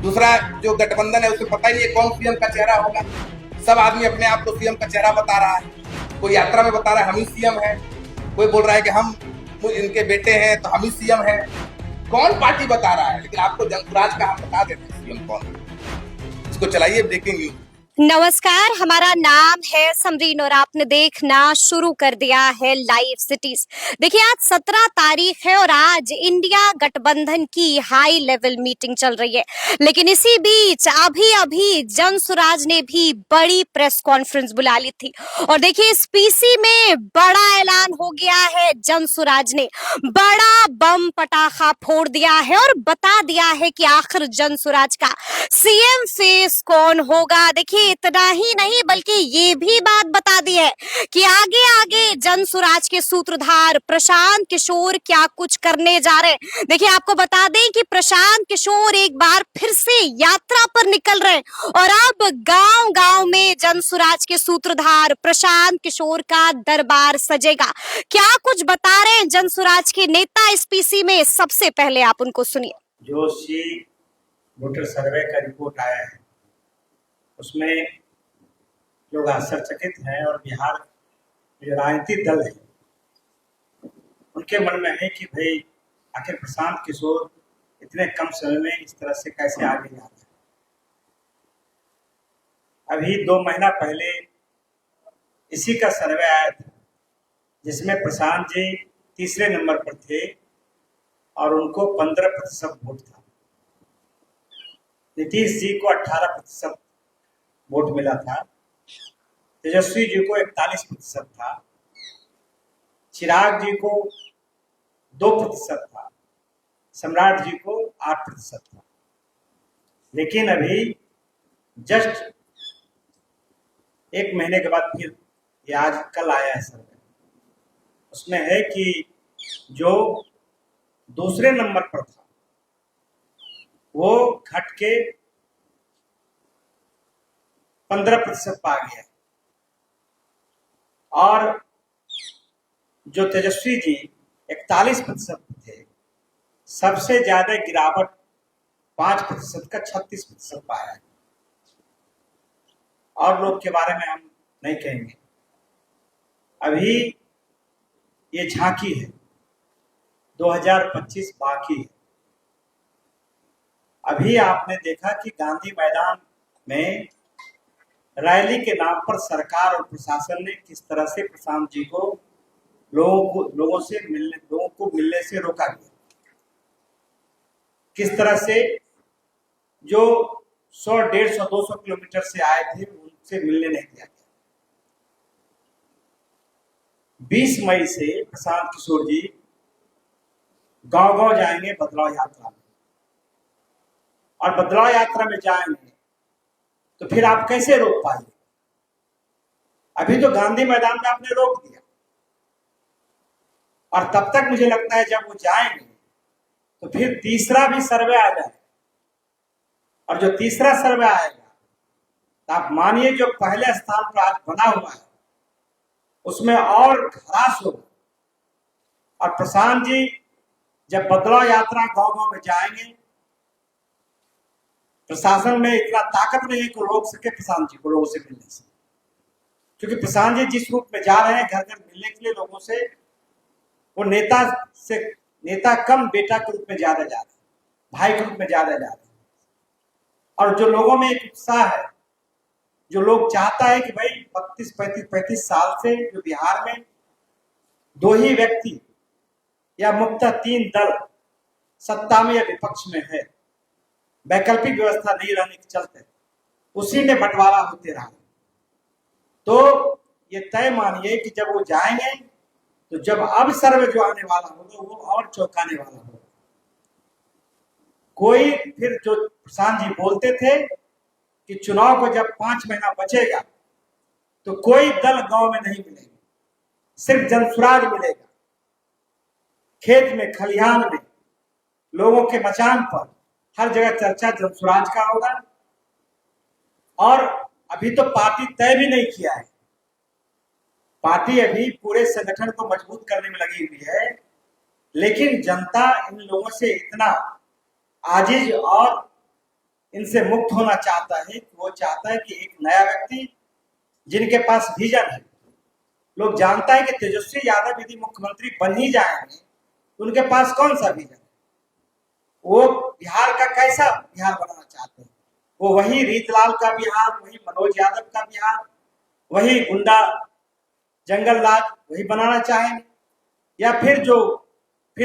दूसरा जो गठबंधन है उसे पता ही नहीं है कौन सीएम का चेहरा होगा। सब आदमी अपने आप को सीएम का चेहरा बता रहा है। कोई यात्रा में बता रहा है हम ही सीएम है, कोई बोल रहा है कि हम इनके बेटे हैं तो हम ही सीएम है। कौन पार्टी बता रहा है, लेकिन आपको जनसुराज का हम बता देते हैं सीएम कौन है। इसको चलाइए ब्रेकिंग न्यूज। नमस्कार, हमारा नाम है समरीन और आपने देखना शुरू कर दिया है लाइव सिटीज। देखिए, आज 17 तारीख है और आज इंडिया गठबंधन की हाई लेवल मीटिंग चल रही है। लेकिन इसी बीच अभी अभी जनसुराज ने भी बड़ी प्रेस कॉन्फ्रेंस बुला ली थी और देखिए, इस पीसी में बड़ा ऐलान हो गया है। जनसुराज ने बड़ा बम पटाखा फोड़ दिया है और बता दिया है कि आखिर जनसुराज का सीएम फेस कौन होगा। देखिए, इतना ही नहीं बल्कि ये भी बात बता दी है कि आगे आगे जनसुराज के सूत्रधार प्रशांत किशोर क्या कुछ करने जा रहे हैं। देखिए, आपको बता दें कि प्रशांत किशोर एक बार फिर से यात्रा पर निकल रहे हैं और अब गांव गांव में जनसुराज के सूत्रधार प्रशांत किशोर का दरबार सजेगा। क्या कुछ बता रहे हैं जनसुराज के नेता इस पीसी में, सबसे पहले आप उनको सुनिए। जो सी वोटर सर्वे का रिपोर्ट आया है उसमें लोग आश्चर्यचकित हैं और बिहार जो राजनीतिक दल है उनके मन में है कि भाई आखिर प्रशांत किशोर इतने कम समय में इस तरह से कैसे आगे जा रहे हैं। अभी 2 महीना पहले इसी का सर्वे आया था जिसमें प्रशांत जी तीसरे नंबर पर थे और उनको 15% वोट था। नीतीश जी को 18% वोट मिला था, तेजस्वी जी को 41% था, चिराग जी को 2% था, सम्राट जी को 8% था। लेकिन अभी जस्ट 1 महीने के बाद फिर ये आज कल आया है सर्वे, उसमें है कि जो दूसरे नंबर पर था वो घट के 15% पा गया और जो तेजस्वी जी 41% थे, सबसे ज्यादा गिरावट 5% का 36% पाया है। और लोग के बारे में हम नहीं कहेंगे, अभी ये झांकी है, 2025 बाकी है। अभी आपने देखा कि गांधी मैदान में रैली के नाम पर सरकार और प्रशासन ने किस तरह से प्रशांत जी को लोगों को मिलने से रोका गया। किस तरह से जो 100, 150, 200 किलोमीटर से आए थे उनसे मिलने नहीं दिया गया। 20 मई से प्रशांत किशोर जी गांव गांव जाएंगे बदलाव यात्रा में, और बदलाव यात्रा में जाएंगे तो फिर आप कैसे रोक पाएंगे? अभी तो गांधी मैदान में आपने रोक दिया और तब तक मुझे लगता है जब वो जाएंगे तो फिर तीसरा भी सर्वे आ जाए, और जो तीसरा सर्वे आएगा तो आप मानिए जो पहले स्थान पर आज बना हुआ है उसमें और ह्रास होगा। और प्रशांत जी जब बदलाव यात्रा गांव गांव में जाएंगे, प्रशासन में इतना ताकत नहीं है कि रोक सके प्रशांत जी को लोगों से मिलने से, क्योंकि प्रशांत जी जिस रूप में जा रहे हैं घर घर मिलने के लिए लोगों से, वो नेता कम बेटा के रूप में ज्यादा जा रहे हैं, भाई के रूप में ज्यादा जा रहे हैं। और जो लोगों में एक उत्साह है, जो लोग चाहता है कि भाई 35 साल से जो बिहार में 2 ही व्यक्ति या मुख्यतः 3 दल सत्ता में या विपक्ष में है, वैकल्पिक व्यवस्था नहीं रहने के चलते उसी में बंटवारा होते रहा। तो ये तय मानिए कि जब वो जाएंगे तो जब अब सर्वे जो आने वाला होगा वो और चौंकाने वाला होगा। कोई फिर जो प्रशांत जी बोलते थे कि चुनाव को जब 5 महीना बचेगा तो कोई दल गांव में नहीं मिलेगा, सिर्फ जनसुराज मिलेगा। खेत में, खलिहान में, लोगों के मचान पर हर जगह चर्चा जनसुराज का होगा। और अभी तो पार्टी तय भी नहीं किया है, पार्टी अभी पूरे संगठन को मजबूत करने में लगी हुई है, लेकिन जनता इन लोगों से इतना आजिज और इनसे मुक्त होना चाहता है, वो चाहता है कि एक नया व्यक्ति जिनके पास विजन है, लोग जानता है कि तेजस्वी यादव यदि मुख्यमंत्री बन ही जाएंगे तो उनके पास कौन सा विजन है, वो बिहार का कैसा बिहार बनाना चाहते हैं। वो वही रीतलाल का बिहार, वही मनोज यादव का बिहार, वही गुंडा जंगल राज वही बनाना चाहेंगे, या फिर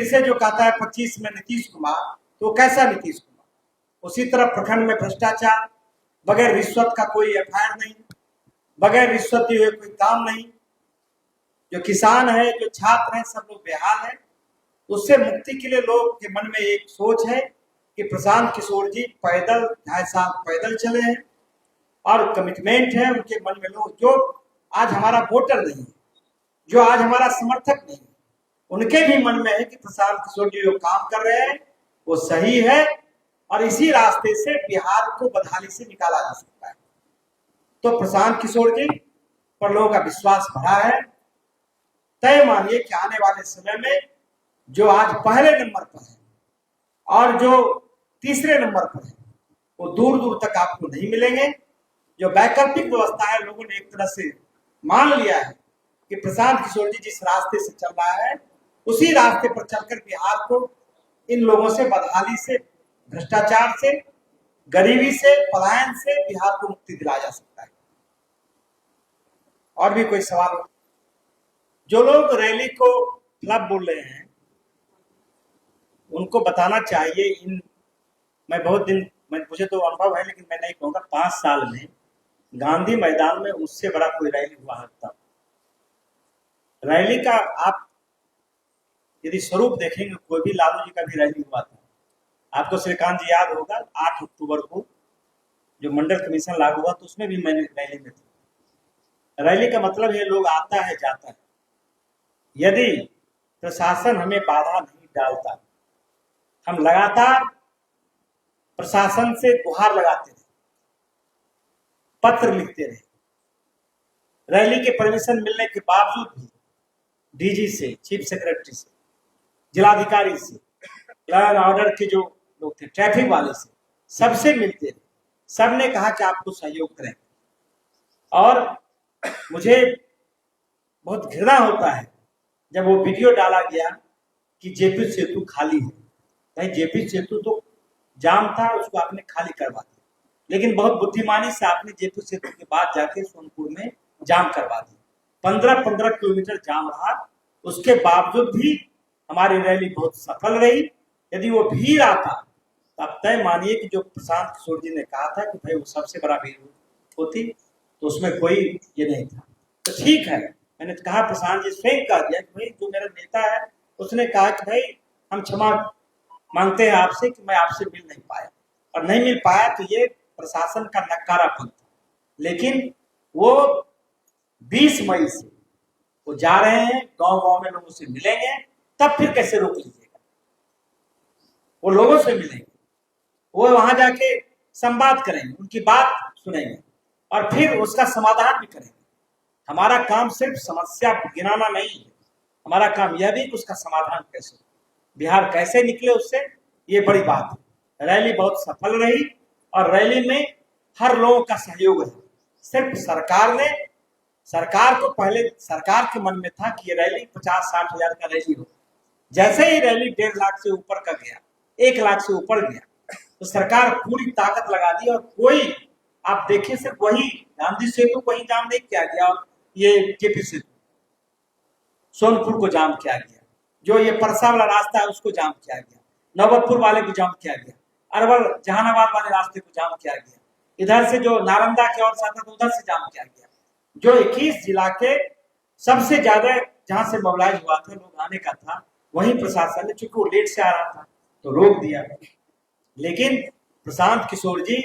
से जो कहता है 25 में नीतीश कुमार, तो कैसा नीतीश कुमार। उसी तरह प्रखंड में भ्रष्टाचार, बगैर रिश्वत का कोई एफआईआर नहीं, बगैर रिश्वत दिए हुए कोई काम नहीं, जो किसान है, जो छात्र हैं, सब लोग बेहाल है। उससे मुक्ति के लिए लोग के मन में एक सोच है कि प्रशांत किशोर जी पैदल 2.5 साल पैदल चले हैं और कमिटमेंट है उनके मन में। लोग जो आज हमारा वोटर नहीं है, जो आज हमारा समर्थक नहीं है, उनके भी मन में है कि प्रशांत किशोर जी जो काम कर रहे हैं वो सही है और इसी रास्ते से बिहार को बदहाली से निकाला जा सकता है। तो प्रशांत किशोर जी पर लोगों का विश्वास बढ़ा है। तय मानिए कि आने वाले समय में जो आज पहले नंबर पर है और जो तीसरे नंबर पर है वो दूर दूर तक आपको नहीं मिलेंगे। जो वैकल्पिक व्यवस्था है, लोगों ने एक तरह से मान लिया है कि प्रशांत किशोर जी जिस रास्ते से चल रहा है उसी रास्ते पर चलकर बिहार को इन लोगों से, बदहाली से, भ्रष्टाचार से, गरीबी से, पलायन से बिहार को मुक्ति दिलाया जा सकता है। और भी कोई सवाल? जो लोग रैली को फ्लॉप बोल रहे हैं उनको बताना चाहिए, मुझे तो अनुभव है लेकिन मैं नहीं कहूँगा, 5 साल में गांधी मैदान में उससे बड़ा कोई रैली हुआ है तब। रैली का आप यदि स्वरूप देखेंगे, कोई भी लालू जी का भी रैली हुआ था, आपको श्रीकांत जी याद होगा 8 अक्टूबर को जो मंडल कमीशन लागू हुआ तो उसमें भी मैंने रैली में थी। रैली का मतलब ये लोग आता है जाता है। यदि प्रशासन हमें बाधा नहीं डालता, हम लगातार प्रशासन से गुहार लगाते रहे, पत्र लिखते रहे, रैली के परमिशन मिलने के बावजूद भी डीजी से, चीफ सेक्रेटरी से, जिलाधिकारी से, लॉ एंड ऑर्डर के जो लोग थे, ट्रैफिक वाले से, सबसे मिलते रहे, सबने कहा कि आपको सहयोग करें। और मुझे बहुत घृणा होता है जब वो वीडियो डाला गया कि जेपी सेतु खाली है। भाई जेपी सेतु तो जाम था, उसको आपने खाली करवा दिया, लेकिन बहुत बुद्धिमानी से आपने जेपी सेतु के बाद जाके सोनपुर में जाम करवा दिया। 15-15 किलोमीटर जाम रहा, उसके बावजूद भी हमारी रैली बहुत सफल रही। यदि वो भीड़ आता तब तय मानिए कि जो प्रशांत किशोर जी ने कहा था कि भाई वो सबसे बड़ा भीड़ होती, तो उसमें कोई ये नहीं था। तो ठीक है, मैंने कहा, प्रशांत जी स्वयं कह दिया कि भाई जो मेरा नेता है उसने कहा कि भाई हम क्षमा मांगते हैं आपसे कि मैं आपसे मिल नहीं पाया, और नहीं मिल पाया तो ये प्रशासन का नकारापन था। लेकिन वो 20 मई से वो जा रहे हैं, गांव गांव में लोगों से मिलेंगे, तब फिर कैसे रोक लीजिएगा। वो लोगों से मिलेंगे, वो वहां जाके संवाद करेंगे, उनकी बात सुनेंगे और फिर उसका समाधान भी करेंगे। हमारा काम सिर्फ समस्या गिनाना नहीं है, हमारा काम यह भी कि उसका समाधान कैसे, बिहार कैसे निकले उससे, ये बड़ी बात है। रैली बहुत सफल रही और रैली में हर लोगों का सहयोग है। सिर्फ सरकार को पहले सरकार के मन में था कि ये रैली 50-60 हजार का रैली हो। जैसे ही रैली 1.5 लाख से ऊपर का गया, 1 लाख से ऊपर गया, तो सरकार पूरी ताकत लगा दी। और कोई आप देखिए, सिर्फ वही गांधी सेतु को ही जाम नहीं किया गया, और ये जेपी सेतु, सोनपुर को जाम किया गया, जो ये परसा वाला रास्ता है उसको जाम किया गया, नवबतपुर वाले को जाम किया गया, अरवल जहानाबाद वाले रास्ते को जाम किया गया, इधर से जो नालंदा की ओर से आता था उधर से जाम किया गया। जो 21 जिला के सबसे ज्यादा जहां से मोबिलाइज हुआ था, लोग आने का था, वहीं प्रशासन ने, चूंकि वो लेट से आ रहा था तो रोक दिया। लेकिन प्रशांत किशोर जी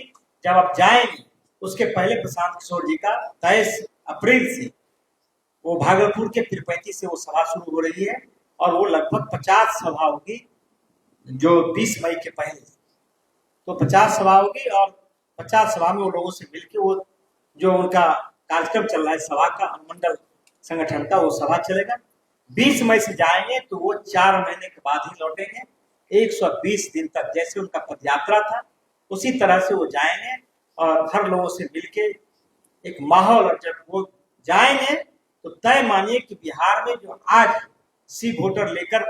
जब आप जाएंगे, उसके पहले प्रशांत किशोर जी का 23 अप्रैल से वो भागलपुर के पीरपैंती से वो सभा शुरू हो रही है, और वो लगभग 50 सभा होगी, जो 20 मई के पहले, तो 50 सभा होगी। और 50 सभा में वो लोगों से मिलकर वो जो उनका कार्यक्रम चल रहा है सभा का, अनुमंडल संगठन का, वो सभा चलेगा। 20 मई से जाएंगे तो वो 4 महीने के बाद ही लौटेंगे। 120 दिन तक, जैसे उनका पदयात्रा था उसी तरह से वो जाएंगे और हर लोगों से मिलके एक माहौल, और जब वो जाएंगे तो तय मानिए कि बिहार में जो आज सी वोटर लेकर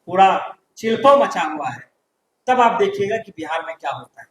पूरा चिल्पो मचा हुआ है, तब आप देखिएगा कि बिहार में क्या होता है।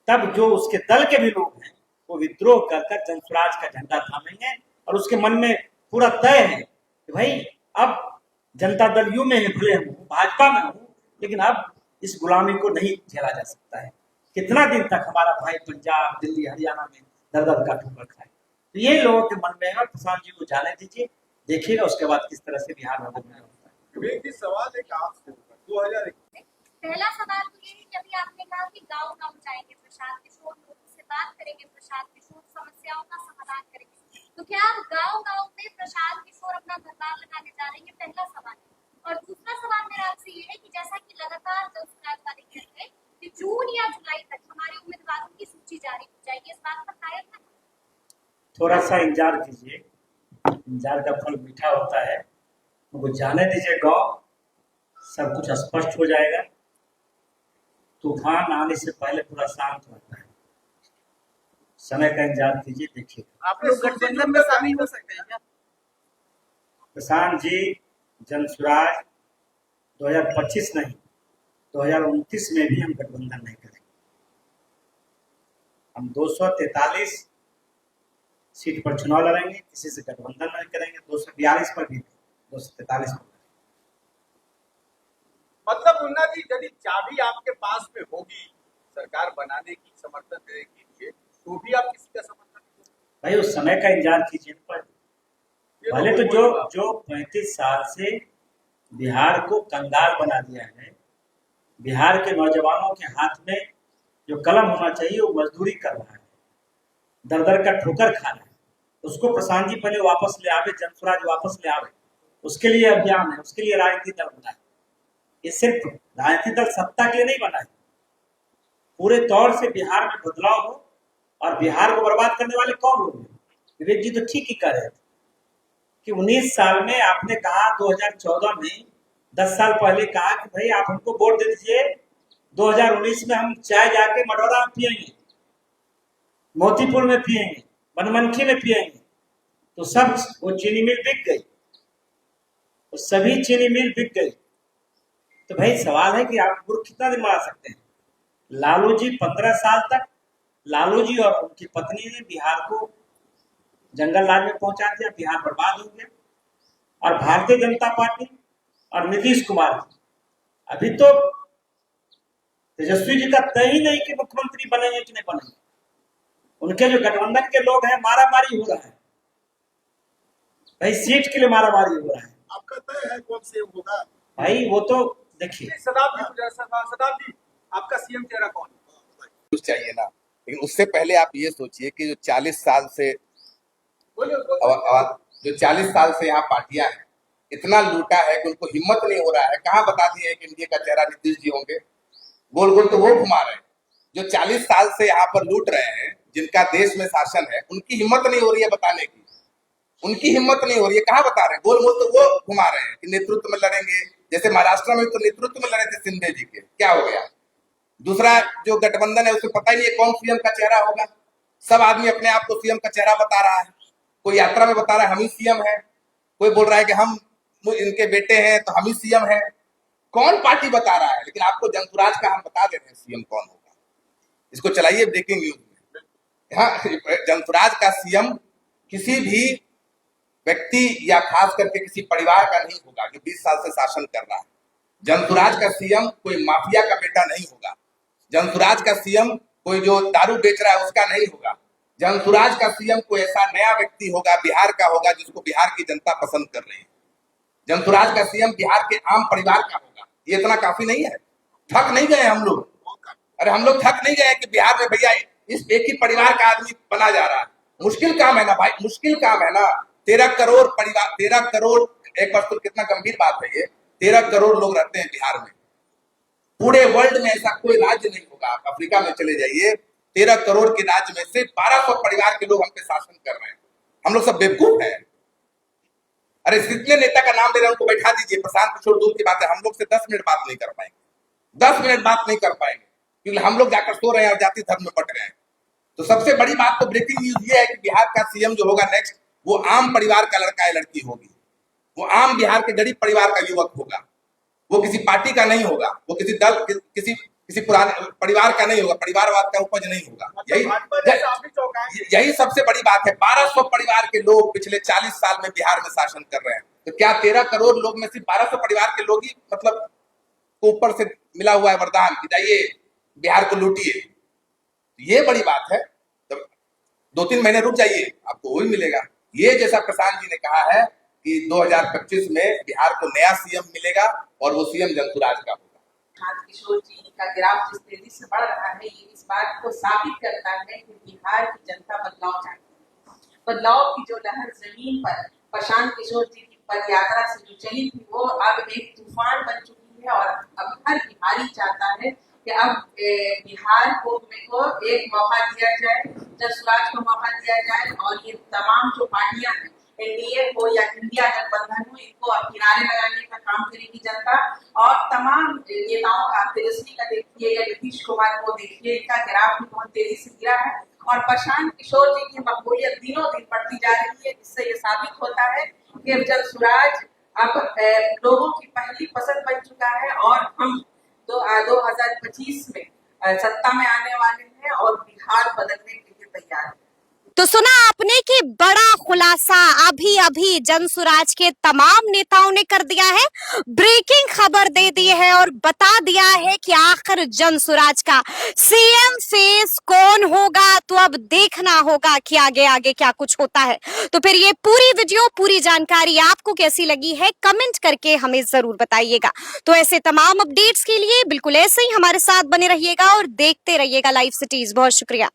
तब जो उसके दल के भी लोग हैं वो विद्रोह कर कर जनसुराज का झंडा थामेंगे, और उसके मन में पूरा तय है कि भाई अब जनता दल यू में है, भले हम भाजपा में हूँ, लेकिन अब इस गुलामी को नहीं झेला जा सकता है। कितना दिन तक हमारा भाई पंजाब, दिल्ली, हरियाणा में दर दर का ठोकर खाए। तो ये लोगों के मन में है, और प्रशांत जी को जाने दीजिए, देखिएगा उसके बाद किस तरह से बिहार में बदलाव होता है। एक ही सवाल है कि आपसे 2021 पहला सवाल तो ये है कि अभी आपने कहा कि गांव-गांव जाएंगे प्रशांत किशोर, लोगों से बात करेंगे प्रशांत किशोर, समस्याओं का समाधान करेंगे। तो क्या आप गांव-गांव में प्रशांत किशोर अपना दरबार लगाने जा रहे हैं? पहला सवाल। और दूसरा सवाल मेरा आपसे ये है कि जैसा कि लगातार जनसुराज वाले कहते हैं कि जून या जुलाई तक हमारे उम्मीदवारों की सूची जारी हो जाएगी, इस बात पर कायम है? थोड़ा सा इंतजार कीजिए, इंतजार का फल मीठा होता है। उनको जाने दीजिए, गांव सब कुछ स्पष्ट हो जाएगा। तूफान आने से पहले पूरा शांत होता है, समय का इंतजार कीजिए, देखिए। आप लोग गठबंधन में शामिल हो सकते हैं क्या? प्रशांत जी, जनसुराज 2025 नहीं 2029 में भी हम गठबंधन नहीं करेंगे। हम 243 सीट पर चुनाव लड़ेंगे, किसी से गठबंधन नहीं करेंगे। 242 पर भी 243 पर। मतलब मुन्ना जी, यदि चाबी आपके पास में होगी सरकार बनाने की, समर्थन देने के लिए, तो भी आप किसी का समर्थन नहीं? भाई उस समय का इंतजार कीजिए। पर पहले तो जो 35 साल से बिहार को कंगाल बना दिया है, बिहार के नौजवानों के हाथ में जो कलम होना चाहिए वो मजदूरी कर रहा है, दर दर का ठोकर खा रहा है, उसको प्रशांत जी पहले वापस ले आवे, जनसुराज वापस ले आवे। उसके लिए अभियान है, उसके लिए राजनीतिक दल बना है। ये सिर्फ राजनीतिक दल सत्ता के लिए नहीं बना है, पूरे तौर से बिहार में बदलाव हो। और बिहार को बर्बाद करने वाले कौन लोग हैं? विवेक जी तो ठीक ही कह रहे थे कि 19 साल में आपने कहा, 2014 में 10 साल पहले कहा कि भाई आप हमको वोट दे दीजिए, 2019 में हम चाय जाके मडौरा में पियेंगे, मोतीपुर में पियेंगे, बनमनखी में पियेंगे। तो सब वो चीनी मिल बिक गई, वो सभी चीनी मिल बिक गई। तो भाई सवाल है कि आप मूर्ख कितना दिन मार सकते हैं? लालू जी 15 साल तक, लालू जी और उनकी पत्नी ने बिहार को जंगल राज में पहुंचा दिया, बिहार बर्बाद हो गया। और भारतीय जनता पार्टी और नीतीश कुमार अभी तो तेजस्वी जी का तय ही नहीं कि मुख्यमंत्री बनेंगे कि नहीं बनेंगे। उनके जो गठबंधन के लोग हैं, मारामारी हो रहा है भाई, सीट के लिए मारामारी हो रहा है। आपका तय है कौन सीएम होगा? भाई वो तो देखिए, शताब्दी आपका सीएम चेहरा कौन है? कुछ चाहिए ना, लेकिन उससे पहले आप ये सोचिए कि जो 40 साल से जो 40 साल से यहाँ पार्टियां हैं, इतना लूटा है कि उनको हिम्मत नहीं हो रहा है। कहाँ बता दिए कि इंडिया का चेहरा नीतीश जी होंगे? गोल गोल तो वो घुमा रहे हैं। जो 40 साल से यहाँ पर लूट रहे हैं, जिनका देश में शासन है, उनकी हिम्मत नहीं हो रही है बताने की, उनकी हिम्मत नहीं हो रही है। कहाँ बता रहे हैं? गोल गोल तो वो घुमा रहे हैं कि नेतृत्व में लड़ेंगे। जैसे महाराष्ट्र में तो नेतृत्व में लड़े थे शिंदे जी के, क्या हो गया? दूसरा जो गठबंधन है, उसे पता ही नहीं है कौन सीएम का चेहरा होगा। सब आदमी अपने आप को सीएम का चेहरा बता रहा है। कोई यात्रा में बता रहा है हम ही सीएम है, कोई बोल रहा है कि हम इनके बेटे हैं तो हम ही सीएम है। कौन पार्टी बता रहा है? लेकिन आपको जनसुराज का हम बता देते हैं सीएम कौन होगा। इसको चलाइए ब्रेकिंग न्यूज में। हाँ, जनसुराज का सीएम किसी भी व्यक्ति या खास करके किसी परिवार का नहीं होगा जो 20 साल से शासन कर रहा है। जनसुराज का सीएम कोई माफिया का बेटा नहीं होगा। जनसुराज का सीएम कोई जो दारू बेच रहा है उसका नहीं होगा। जनसुराज का सीएम कोई ऐसा नया व्यक्ति होगा, बिहार का होगा, जिसको बिहार की जनता पसंद कर रही है। जनसुराज का सीएम बिहार के आम परिवार का होगा। ये इतना काफी नहीं है? थक नहीं गए हम लोग? अरे हम लोग थक नहीं गए कि बिहार में भैया इस एक ही परिवार का आदमी बना जा रहा है? मुश्किल काम है ना भाई, मुश्किल काम है ना। 13 करोड़ परिवार, 13 करोड़, एक बार तो कितना गंभीर बात है ये। 13 करोड़ लोग रहते हैं बिहार में। पूरे वर्ल्ड में ऐसा कोई राज्य नहीं होगा। आप अफ्रीका में चले जाइए, 13 करोड़ के राज्य में से 1200 परिवार के लोग हम पे शासन कर रहे हैं। हम लोग सब बेवकूफ हैं? अरे कितने नेता का नाम ले रहे हैं, उनको बैठा दीजिए। प्रशांत किशोर दूर की बात है, हम लोग से 10 मिनट बात नहीं कर पाएंगे, 10 मिनट बात नहीं कर पाएंगे। क्योंकि हम लोग जाकर सो रहे हैं और जाति धर्म में बट गए हैं। तो सबसे बड़ी बात तो ब्रेकिंग न्यूज ये है कि बिहार का सीएम जो होगा नेक्स्ट, वो आम परिवार का लड़का या लड़की होगी। वो आम बिहार के गरीब परिवार का युवक होगा। वो किसी पार्टी का नहीं होगा, वो किसी दल किसी पुराने परिवार का नहीं होगा, परिवारवाद का उपज नहीं होगा। यही सबसे बड़ी बात है। 1200 परिवार के लोग पिछले 40 साल में बिहार में शासन कर रहे हैं। तो क्या 13 करोड़ लोग में सिर्फ 1200 परिवार के लोग ही मतलब ऊपर से मिला हुआ है वरदान कि जाइए बिहार को लूटिए? ये बड़ी बात है। तो 2-3 महीने रुक जाइए, आपको वही मिलेगा। ये जैसा प्रशांत जी ने कहा है कि 2025 में बिहार को नया सीएम मिलेगा और वो सीएम जंतुराज का होगा। प्रशांत किशोर जी का ग्राफ जिस तेजी से बढ़ रहा है, ये इस बात को साबित करता है कि बिहार की जनता बदलाव चाहती है। बदलाव की जो लहर जमीन पर प्रशांत किशोर जी की पदयात्रा से जो चली थी, वो अब एक तूफान बन चुकी है और अब हर बिहारी चाहता है कि अब बिहार को एक मौका दिया जाए, जनसुराज को मौका दिया जाए और ये तमाम जो पार्टियां हैं, एनडीए हो या इंडिया गठबंधन हो, इनको अब किनारे लगाने का काम करेगी जनता। और तमाम नेताओं का, तेजस्वी का देखिए या नीतीश कुमार को देखिए, इनका ग्राफ भी बहुत तेजी से गिरा है और प्रशांत किशोर जी की मकबूलियत दिनों दिन बढ़ती जा रही है, जिससे ये साबित होता है कि अब जनसुराज अब लोगों की पहली पसंद बन चुका है और हम 2025 में सत्ता में आने वाले हैं और बिहार बदलने के लिए तैयार है। तो सुना आपने कि बड़ा खुलासा अभी अभी जनसुराज के तमाम नेताओं ने कर दिया है। ब्रेकिंग खबर दे दी है और बता दिया है कि आखिर जनसुराज का सीएम फेस कौन होगा। तो अब देखना होगा कि आगे आगे क्या कुछ होता है। तो फिर ये पूरी वीडियो, पूरी जानकारी आपको कैसी लगी है, कमेंट करके हमें जरूर बताइएगा। तो ऐसे तमाम अपडेट्स के लिए बिल्कुल ऐसे ही हमारे साथ बने रहिएगा और देखते रहिएगा लाइव सिटीज। बहुत शुक्रिया।